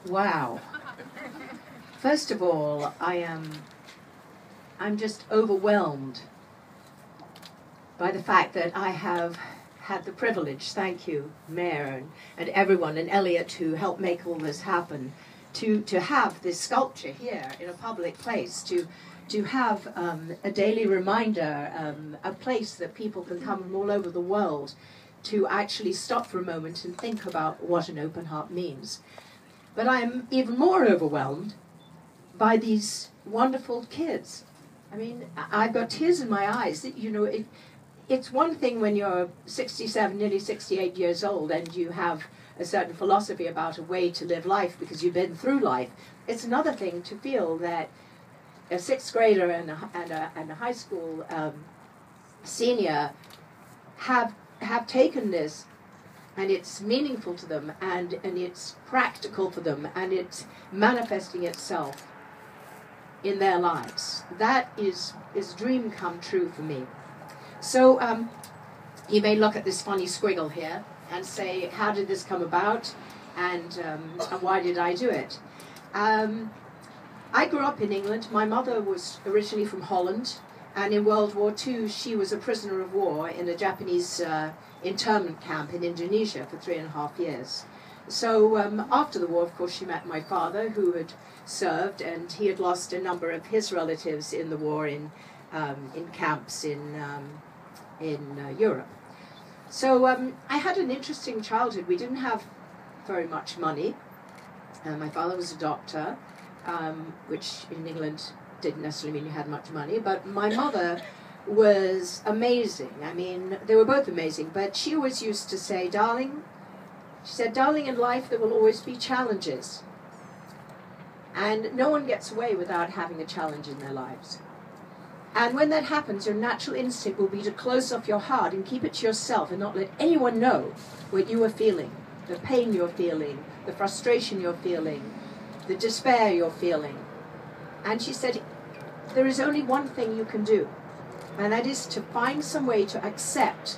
Wow. First of all, I'm just overwhelmed by the fact that I have had the privilege, thank you, Mayor, and everyone, and Elliot, who helped make all this happen, to have this sculpture here in a public place, to have a daily reminder, a place that people can come from all over the world to actually stop for a moment and think about what an open heart means. But I'm even more overwhelmed by these wonderful kids. I mean, I've got tears in my eyes. You know, it's one thing when you're 67, nearly 68 years old, and you have a certain philosophy about a way to live life because you've been through life. It's another thing to feel that a sixth grader and a high school senior have taken this, and it's meaningful to them, and it's practical for them, and it's manifesting itself in their lives. That is dream come true for me. So you may look at this funny squiggle here and say, how did this come about, and why did I do it? I grew up in England. My mother was originally from Holland, and in World War II she was a prisoner of war in a Japanese internment camp in Indonesia for 3.5 years. So after the war, of course, she met my father, who had served, and he had lost a number of his relatives in the war in camps in Europe. So I had an interesting childhood. We didn't have very much money. My father was a doctor, which in England didn't necessarily mean you had much money, but my mother was amazing. I mean, they were both amazing, but she always used to say, darling, she said, darling, in life there will always be challenges. And no one gets away without having a challenge in their lives. And when that happens, your natural instinct will be to close off your heart and keep it to yourself and not let anyone know what you are feeling, the pain you're feeling, the frustration you're feeling, the despair you're feeling. And she said, there is only one thing you can do, and that is to find some way to accept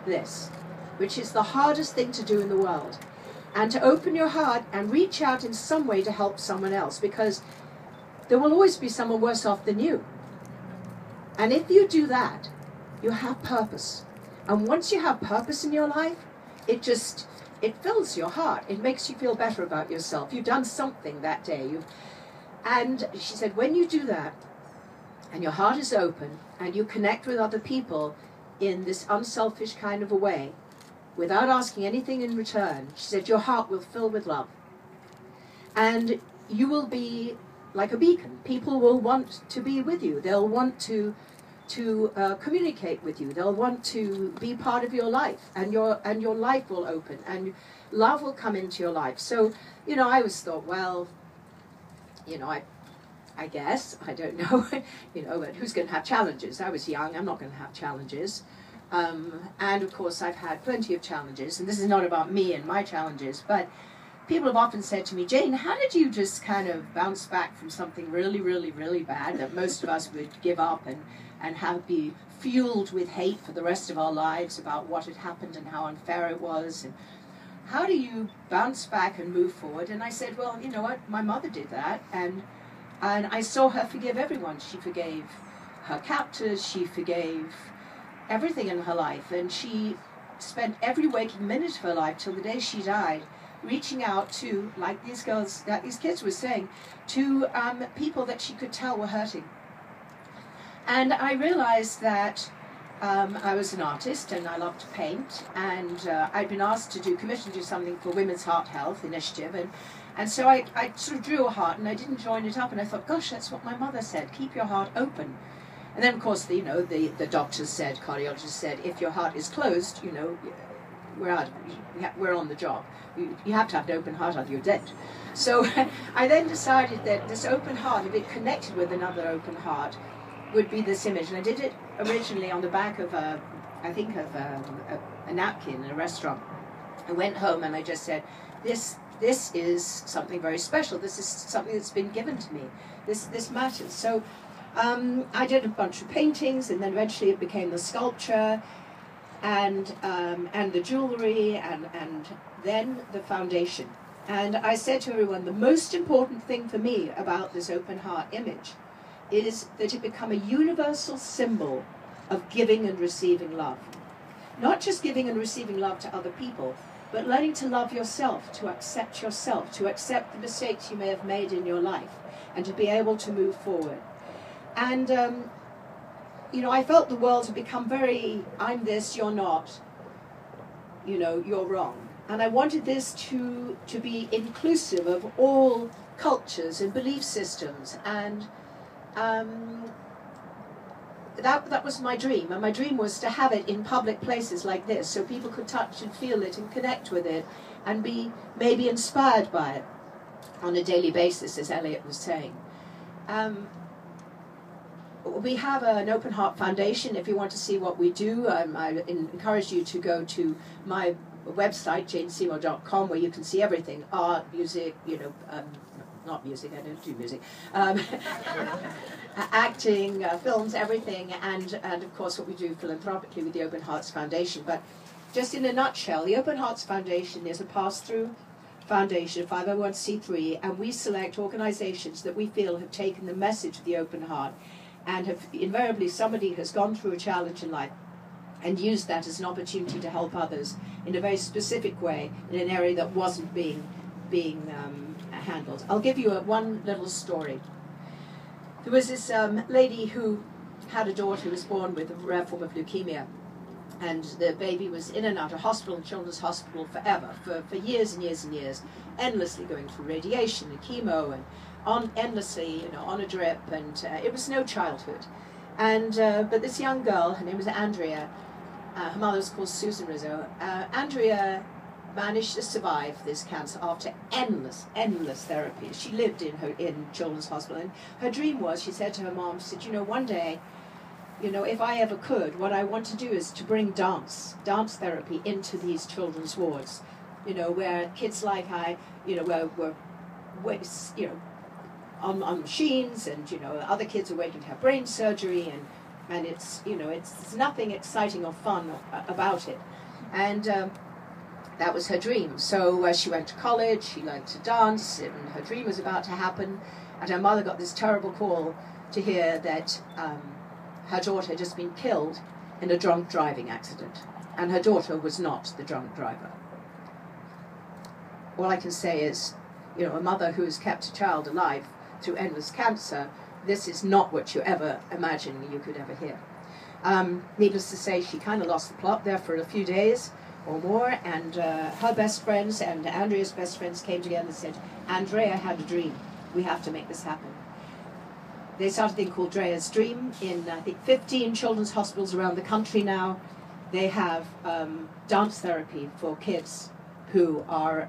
this, which is the hardest thing to do in the world, and to open your heart and reach out in some way to help someone else, because there will always be someone worse off than you. And if you do that, you have purpose. And once you have purpose in your life, it fills your heart. It makes you feel better about yourself. You've done something that day. And she said, when you do that, and your heart is open, and you connect with other people in this unselfish kind of a way, without asking anything in return, she said, your heart will fill with love. And you will be like a beacon. People will want to be with you. They'll want to communicate with you. They'll want to be part of your life, and your life will open, and love will come into your life. So, you know, I always thought, well, you know, I guess, I don't know, you know, but who's going to have challenges? I was young, I'm not going to have challenges. And of course I've had plenty of challenges, and this is not about me and my challenges, but people have often said to me, Jane, how did you just kind of bounce back from something really, really, really bad that most of us would give up and have be fueled with hate for the rest of our lives about what had happened and how unfair it was, and how do you bounce back and move forward? And I said, well, you know what, my mother did that, and I saw her forgive everyone. She forgave her captors, she forgave everything in her life, and she spent every waking minute of her life till the day she died reaching out to, like these girls, like these kids were saying, to people that she could tell were hurting. And I realized that I was an artist and I loved to paint, and I'd been asked to commissioned to do something for Women's Heart Health Initiative, and so I sort of drew a heart, and I didn't join it up, and I thought, gosh, that's what my mother said, keep your heart open. And then, of course, the doctors said, cardiologists said, if your heart is closed, you know, we're on the job. You have to have an open heart or you're dead. So I then decided that this open heart, if it connected with another open heart, would be this image. And I did it originally on the back of a napkin in a restaurant. I went home and I just said, this is something very special. This is something that's been given to me. This matters. So I did a bunch of paintings, and then eventually it became the sculpture, and the jewelry, and then the foundation. And I said to everyone, the most important thing for me about this open heart image is that it become a universal symbol of giving and receiving love. Not just giving and receiving love to other people, but learning to love yourself, to accept the mistakes you may have made in your life, and to be able to move forward. And, you know, I felt the world had become very, I'm this, you're not, you know, you're wrong. And I wanted this to be inclusive of all cultures and belief systems. And that was my dream. And my dream was to have it in public places like this, so people could touch and feel it and connect with it and be maybe inspired by it on a daily basis, as Elliot was saying. We have an Open Heart Foundation. If you want to see what we do, I encourage you to go to my website, janeseymour.com, where you can see everything: art, music, you know, not music, I don't do music, acting, films, everything, and of course what we do philanthropically with the Open Hearts Foundation. But just in a nutshell, the Open Hearts Foundation is a pass-through foundation, 501c3, and we select organizations that we feel have taken the message of the open heart and have invariably, somebody has gone through a challenge in life and used that as an opportunity to help others in a very specific way in an area that wasn't being handled. I'll give you one little story. There was this lady who had a daughter who was born with a rare form of leukemia, and the baby was in and out of hospital and children's hospital forever, for years and years and years, endlessly going through radiation and chemo and endlessly, you know, on a drip, and it was no childhood. And but this young girl, her name was Andrea, her mother was called Susan Rizzo. Andrea managed to survive this cancer after endless therapy. She lived in children's hospital, and her dream was, she said to her mom, she said, you know, one day, you know, if I ever could, what I want to do is to bring dance therapy into these children's wards, you know, where kids like you know, were you know, on machines, and, you know, other kids are waiting to have brain surgery, and it's, you know, it's nothing exciting or fun about it. And that was her dream. So she went to college, she learned to dance, and her dream was about to happen, and her mother got this terrible call to hear that her daughter had just been killed in a drunk driving accident, and her daughter was not the drunk driver. All I can say is, you know, a mother who has kept a child alive through endless cancer, this is not what you ever imagined you could ever hear. Needless to say, she kind of lost the plot there for a few days or more, and her best friends and Andrea's best friends came together and said, Andrea had a dream, we have to make this happen. They started a thing called Drea's Dream in, I think, 15 children's hospitals around the country now. They have dance therapy for kids who are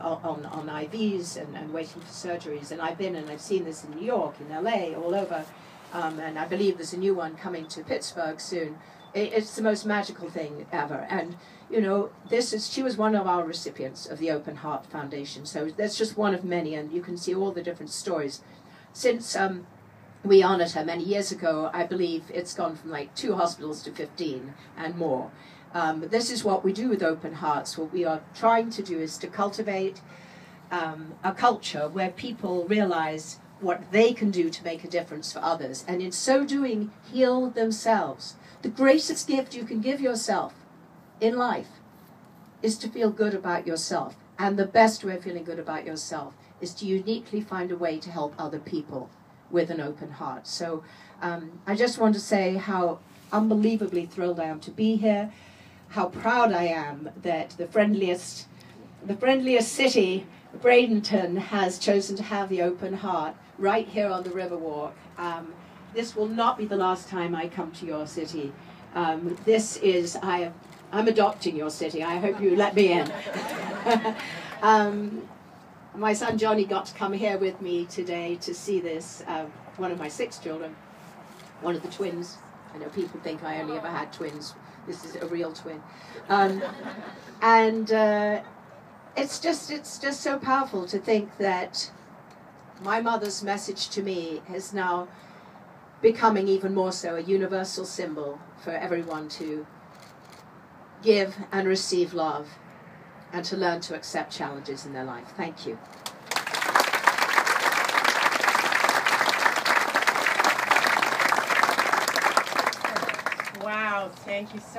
on IVs and waiting for surgeries. And I've been and I've seen this in New York, in LA, all over. And I believe there's a new one coming to Pittsburgh soon. It's the most magical thing ever. And, you know, she was one of our recipients of the Open Heart Foundation. So that's just one of many, and you can see all the different stories. Since we honored her many years ago, I believe it's gone from like 2 hospitals to 15 and more. This is what we do with Open Hearts. What we are trying to do is to cultivate a culture where people realize what they can do to make a difference for others, and in so doing, heal themselves. The greatest gift you can give yourself in life is to feel good about yourself, and the best way of feeling good about yourself is to uniquely find a way to help other people with an open heart. So I just want to say how unbelievably thrilled I am to be here, how proud I am that the friendliest city, Bradenton, has chosen to have the open heart right here on the Riverwalk. This will not be the last time I come to your city. I'm adopting your city. I hope you let me in. My son Johnny got to come here with me today to see this, one of my 6 children, one of the twins. I know people think I only ever had twins. This is a real twin. It's just so powerful to think that my mother's message to me is now becoming even more so a universal symbol for everyone to give and receive love and to learn to accept challenges in their life. Thank you. Wow, thank you so much.